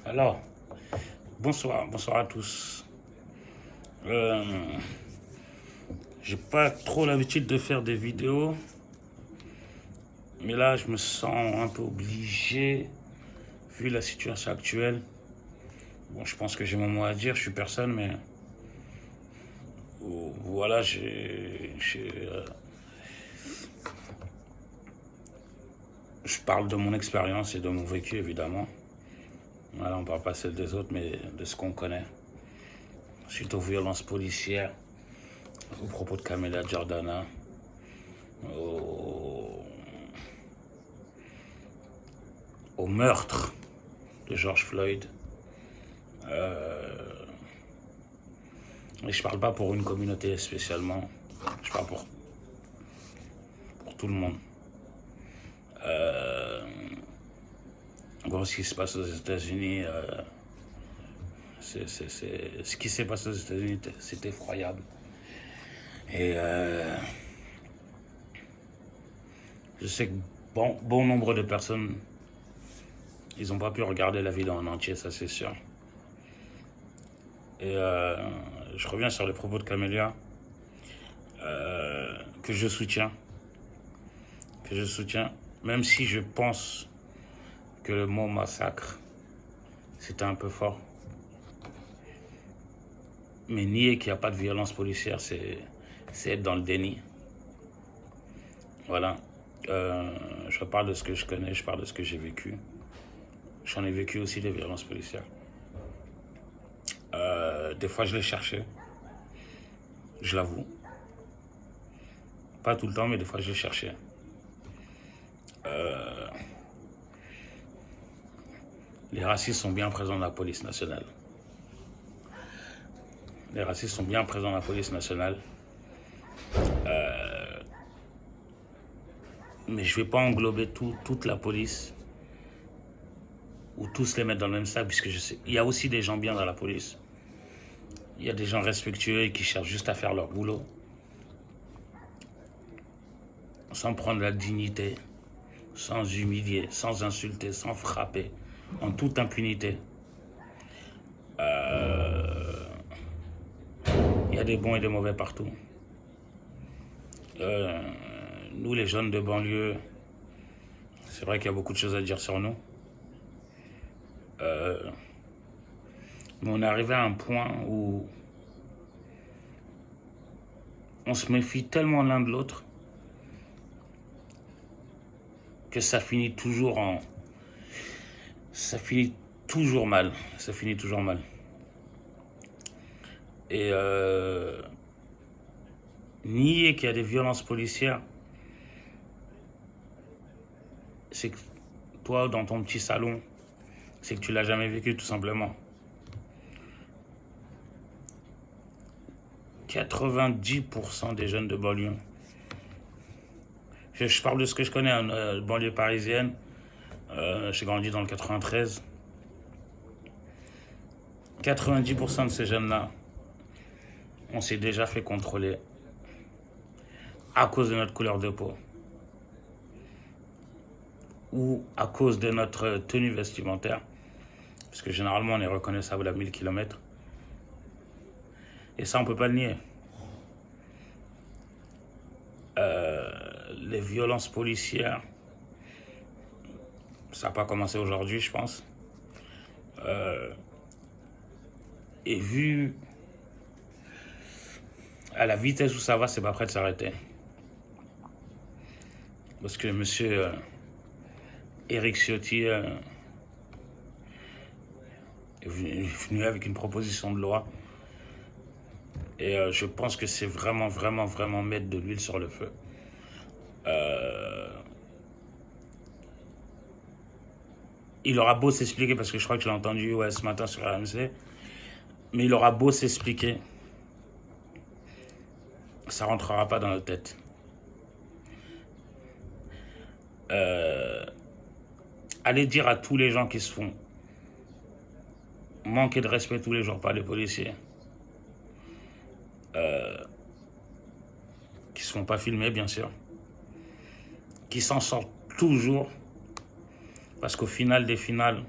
Alors, bonsoir à tous. Euh, j'ai pas trop l'habitude de faire des vidéos, mais là, je me sens un peu obligé, vu la situation actuelle. Bon, je pense que j'ai mon mot à dire, je suis personne, mais voilà, je parle de mon expérience et de mon vécu, évidemment. Voilà, on ne parle pas celle des autres, mais de ce qu'on connaît. Suite aux violences policières, aux propos de Camélia Jordana, au, au meurtre de George Floyd. Et je parle pas pour une communauté spécialement, je parle pour tout le monde. Bon, ce qui se passe aux États-Unis, ce qui s'est passé aux États-Unis, c'est effroyable. Et je sais que bon nombre de personnes, ils n'ont pas pu regarder la vidéo en entier, ça c'est sûr. Et je reviens sur les propos de Camélia, que je soutiens, même si je pense que le mot massacre, c'était un peu fort. Mais nier qu'il n'y a pas de violence policière, c'est être dans le déni. Voilà. Je parle de ce que je connais, je parle de ce que j'ai vécu. J'en ai vécu aussi des violences policières. Des fois, je les cherchais. Je l'avoue. Pas tout le temps, mais des fois, je les cherchais. Les racistes sont bien présents dans la police nationale. Les racistes sont bien présents dans la police nationale. Mais je ne vais pas englober toute la police ou tous les mettre dans le même sac, puisque je sais. Il y a aussi des gens bien dans la police. Il y a des gens respectueux et qui cherchent juste à faire leur boulot. Sans prendre la dignité, sans humilier, sans insulter, sans frapper, en toute impunité. Il y a des bons et des mauvais partout. Nous, les jeunes de banlieue, c'est vrai qu'il y a beaucoup de choses à dire sur nous. Mais on est arrivé à un point où on se méfie tellement l'un de l'autre que ça finit toujours mal. Ça finit toujours mal. Et nier qu'il y a des violences policières, c'est que toi, dans ton petit salon, c'est que tu l'as jamais vécu, tout simplement. 90% des jeunes de banlieue. Je parle de ce que je connais, banlieue parisienne. J'ai grandi dans le 93. 90% de ces jeunes-là, on s'est déjà fait contrôler à cause de notre couleur de peau ou à cause de notre tenue vestimentaire, parce que généralement on est reconnaissable à 1000 km. Et ça, on ne peut pas le nier. Les violences policières, ça n'a pas commencé aujourd'hui, je pense. Et vu à la vitesse où ça va, c'est pas prêt de s'arrêter. Parce que monsieur Éric Ciotti est venu avec une proposition de loi. Et je pense que c'est vraiment mettre de l'huile sur le feu. Il aura beau s'expliquer, parce que je crois que je l'ai entendu ce matin sur RMC, mais il aura beau s'expliquer, ça rentrera pas dans notre tête. Allez dire à tous les gens qui se font manquer de respect tous les jours par les policiers, qui se font pas filmer, bien sûr, qui s'en sortent toujours, parce qu'au final des finales,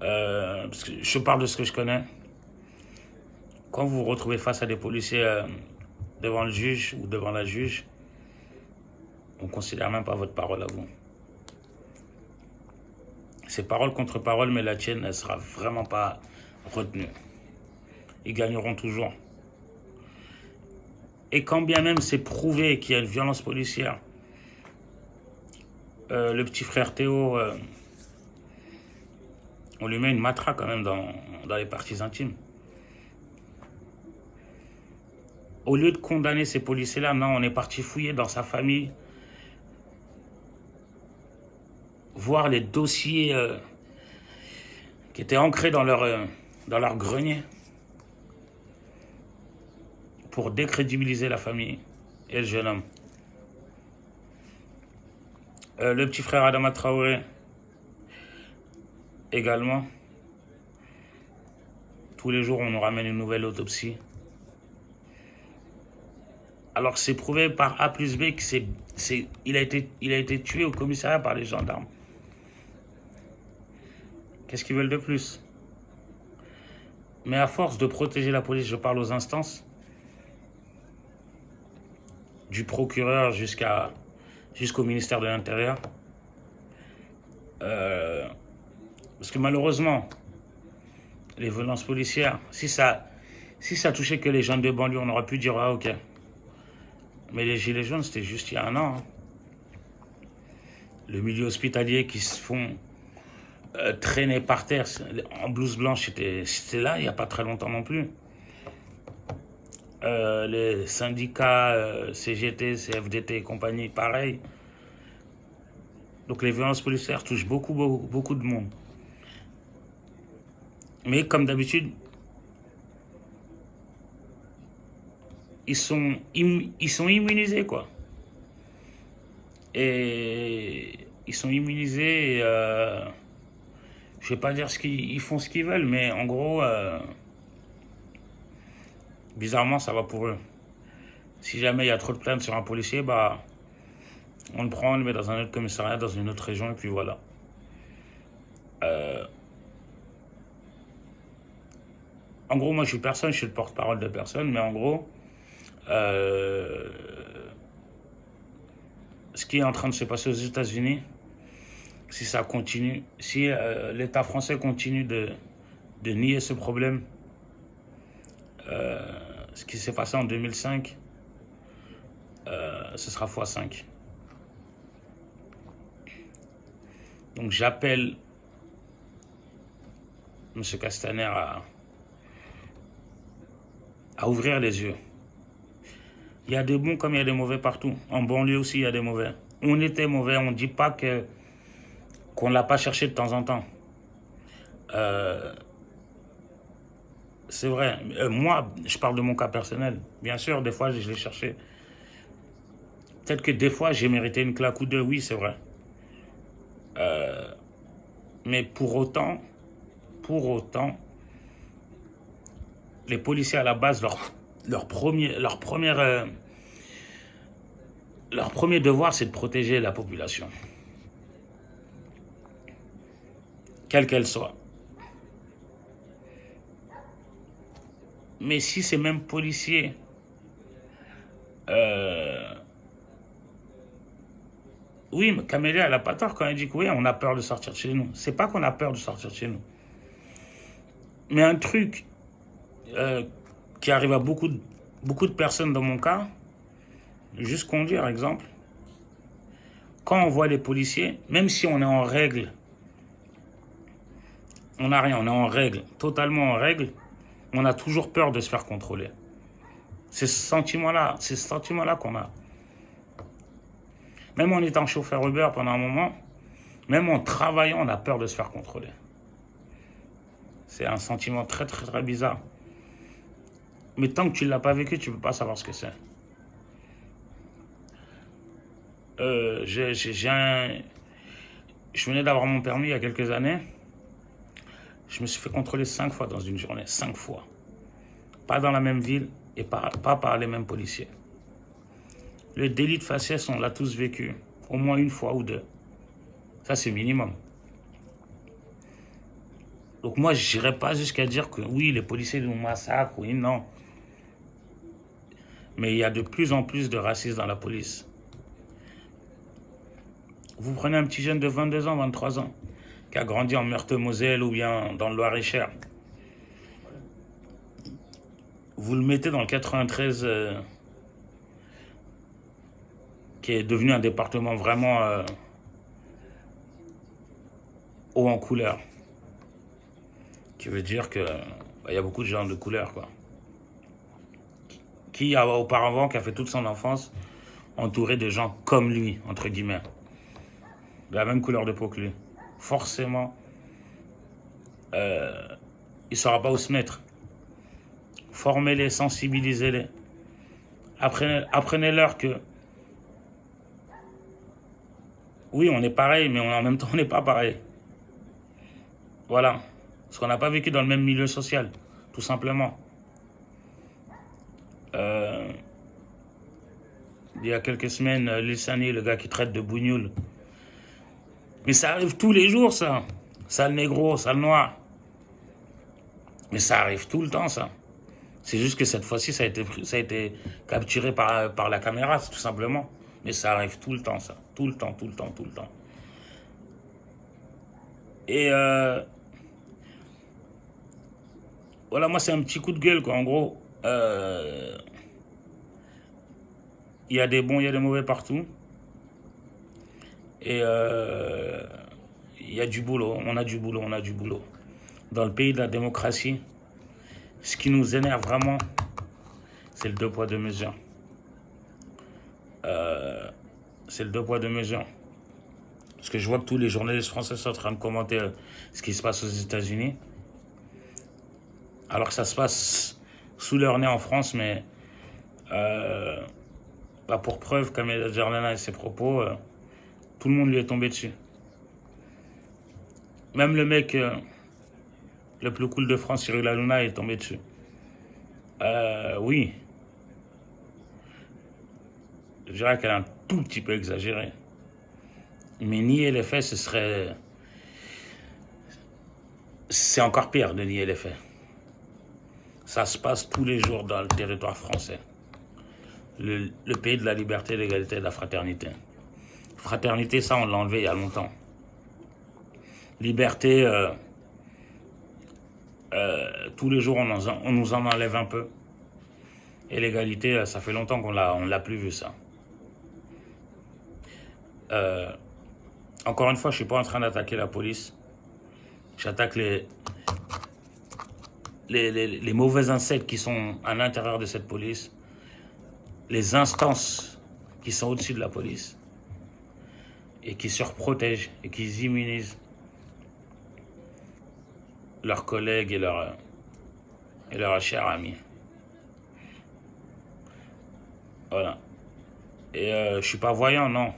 Parce que je parle de ce que je connais. Quand vous vous retrouvez face à des policiers devant le juge ou devant la juge, on ne considère même pas votre parole à vous. C'est parole contre parole, mais la tienne ne sera vraiment pas retenue. Ils gagneront toujours. Et quand bien même c'est prouvé qu'il y a une violence policière, le petit frère Théo, on lui met une matraque quand même dans les parties intimes. Au lieu de condamner ces policiers-là, non, on est parti fouiller dans sa famille, voir les dossiers qui étaient ancrés dans leur grenier pour décrédibiliser la famille et le jeune homme. Le petit frère Adama Traoré, également. Tous les jours, on nous ramène une nouvelle autopsie. Alors que c'est prouvé par A plus B qu'il a été tué au commissariat par les gendarmes. Qu'est-ce qu'ils veulent de plus? Mais à force de protéger la police, je parle aux instances, du procureur jusqu'au ministère de l'Intérieur. Parce que malheureusement, les violences policières, si ça touchait que les gens de banlieue, on aurait pu dire ah ok. Mais les gilets jaunes, c'était juste il y a un an. Hein. Le milieu hospitalier qui se font traîner par terre en blouse blanche, c'était là il n'y a pas très longtemps non plus. Les syndicats CGT, CFDT et compagnie, pareil. Donc les violences policières touchent beaucoup de monde. Mais comme d'habitude, ils sont immunisés, quoi. Et ils sont immunisés et je vais pas dire ils font ce qu'ils veulent, mais en gros, bizarrement, ça va pour eux. Si jamais il y a trop de plaintes sur un policier, bah, on le prend, on le met dans un autre commissariat, dans une autre région, et puis voilà. En gros, moi, je suis personne, je suis le porte-parole de personne, mais en gros, ce qui est en train de se passer aux États-Unis, si ça continue, si l'État français continue de nier ce problème, ce qui s'est passé en 2005, ce sera x5. Donc j'appelle M. Castaner à ouvrir les yeux. Il y a des bons comme il y a des mauvais partout. En banlieue aussi, il y a des mauvais. On était mauvais, on ne dit pas qu'on ne l'a pas cherché de temps en temps. C'est vrai. Moi, je parle de mon cas personnel. Bien sûr, des fois, je l'ai cherché. Peut-être que des fois, j'ai mérité une claque ou deux, oui, c'est vrai. Mais pour autant, les policiers à la base, leur premier devoir, c'est de protéger la population. Quelle qu'elle soit. Mais si ces mêmes policiers oui, mais Camélia, elle n'a pas tort quand elle dit que oui, on a peur de sortir de chez nous. C'est pas qu'on a peur de sortir de chez nous. Mais un truc qui arrive à beaucoup de personnes dans mon cas, juste conduire, exemple. Quand on voit les policiers, même si on est en règle, on n'a rien, on est en règle, totalement en règle, on a toujours peur de se faire contrôler. C'est ce sentiment-là qu'on a. Même en étant chauffeur Uber pendant un moment, même en travaillant, on a peur de se faire contrôler. C'est un sentiment très, très, très bizarre. Mais tant que tu ne l'as pas vécu, tu ne peux pas savoir ce que c'est. Je venais d'avoir mon permis il y a quelques années. Je me suis fait contrôler 5 fois dans une journée. 5 fois. Pas dans la même ville et pas par les mêmes policiers. Le délit de faciès, on l'a tous vécu. Au moins une fois ou deux. Ça, c'est minimum. Donc moi, je n'irais pas jusqu'à dire que oui, les policiers nous massacrent, oui, non. Mais il y a de plus en plus de racistes dans la police. Vous prenez un petit jeune de 22 ans, 23 ans, qui a grandi en Meurthe-et-Moselle ou bien dans le Loir-et-Cher. Vous le mettez dans le 93, qui est devenu un département vraiment haut en couleur. Qui veut dire que y a beaucoup de gens de couleur, quoi. Qui a auparavant, qui a fait toute son enfance, entouré de gens comme lui, entre guillemets. De la même couleur de peau que lui. Forcément, il ne saura pas où se mettre. Formez-les, sensibilisez-les. Apprenez-leur que oui, on est pareil, mais en même temps, on n'est pas pareil. Voilà. Parce qu'on n'a pas vécu dans le même milieu social, tout simplement. Il y a quelques semaines, Lissani, le gars qui traite de bougnoul. Mais ça arrive tous les jours, ça. Sale négro, sale noir. Mais ça arrive tout le temps, ça. C'est juste que cette fois-ci, ça a été capturé par la caméra, tout simplement. Mais ça arrive tout le temps, ça. Tout le temps, tout le temps, tout le temps. Et voilà, moi, c'est un petit coup de gueule, quoi. En gros, il y a des bons, il y a des mauvais partout. Et il y a du boulot, on a du boulot, on a du boulot. Dans le pays de la démocratie, ce qui nous énerve vraiment, c'est le deux poids, deux mesures. C'est le deux poids, deux mesures. Parce que je vois que tous les journalistes français sont en train de commenter ce qui se passe aux États-Unis. Alors que ça se passe sous leur nez en France, mais pour preuve, comme il a dit et ses propos, tout le monde lui est tombé dessus. Même le mec le plus cool de France, Cyril Hanouna, est tombé dessus. Oui. Je dirais qu'elle est un tout petit peu exagérée. Mais nier les faits, c'est encore pire de nier les faits. Ça se passe tous les jours dans le territoire français. Le pays de la liberté, de l'égalité et de la fraternité. Fraternité, ça, on l'a enlevé il y a longtemps. Liberté, tous les jours, on nous en enlève un peu. Et l'égalité, ça fait longtemps qu'on l'a plus vu, ça. Encore une fois, je ne suis pas en train d'attaquer la police. J'attaque les mauvais insectes qui sont à l'intérieur de cette police. Les instances qui sont au-dessus de la police. Et qui surprotègent et qui immunisent leurs collègues et leurs chers amis. Voilà. Et je ne suis pas voyant, non.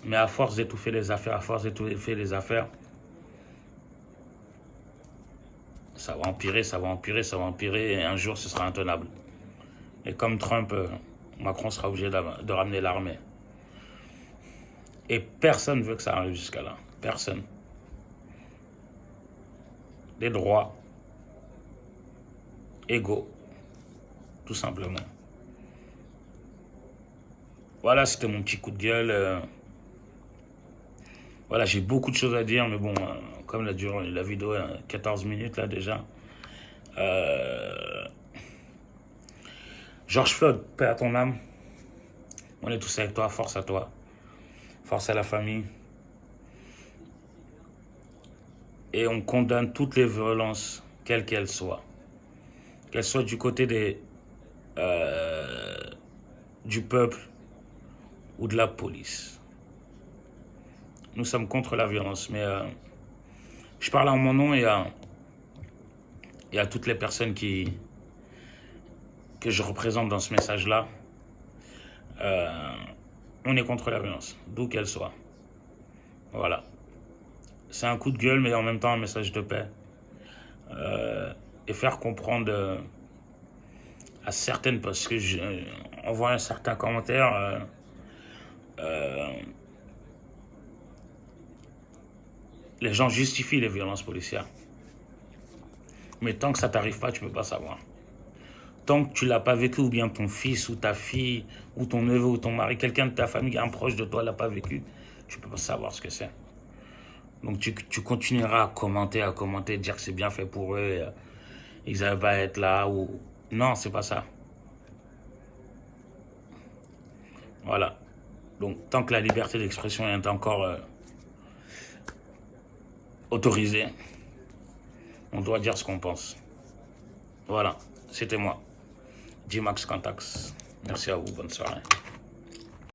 Mais à force d'étouffer les affaires, ça va empirer, ça va empirer, ça va empirer, et un jour ce sera intenable. Et comme Trump, Macron sera obligé de ramener l'armée. Et personne ne veut que ça arrive jusqu'à là. Personne. Des droits égaux, tout simplement. Voilà, c'était mon petit coup de gueule. Voilà, j'ai beaucoup de choses à dire, mais bon, comme la vidéo est 14 minutes là déjà. Georges Floyd, paix à ton âme. On est tous avec toi, force à toi. Force à la famille. Et on condamne toutes les violences, quelles qu'elles soient. Qu'elles soient du côté du peuple ou de la police. Nous sommes contre la violence, mais je parle en mon nom et à toutes les personnes que je représente dans ce message-là. On est contre la violence, d'où qu'elle soit. Voilà. C'est un coup de gueule, mais en même temps un message de paix. Et faire comprendre à certaines, parce que on voit un certain commentaire, les gens justifient les violences policières. Mais tant que ça t'arrive pas, tu peux pas savoir. Tant que tu l'as pas vécu, ou bien ton fils, ou ta fille, ou ton neveu, ou ton mari, quelqu'un de ta famille, un proche de toi l'a pas vécu, tu peux pas savoir ce que c'est. Donc tu continueras à commenter, dire que c'est bien fait pour eux, ils n'avaient pas à être là, ou... Non, c'est pas ça. Voilà. Donc tant que la liberté d'expression est encore autorisée, on doit dire ce qu'on pense. Voilà, c'était moi, J-Max Contax. Merci à vous, bonne soirée.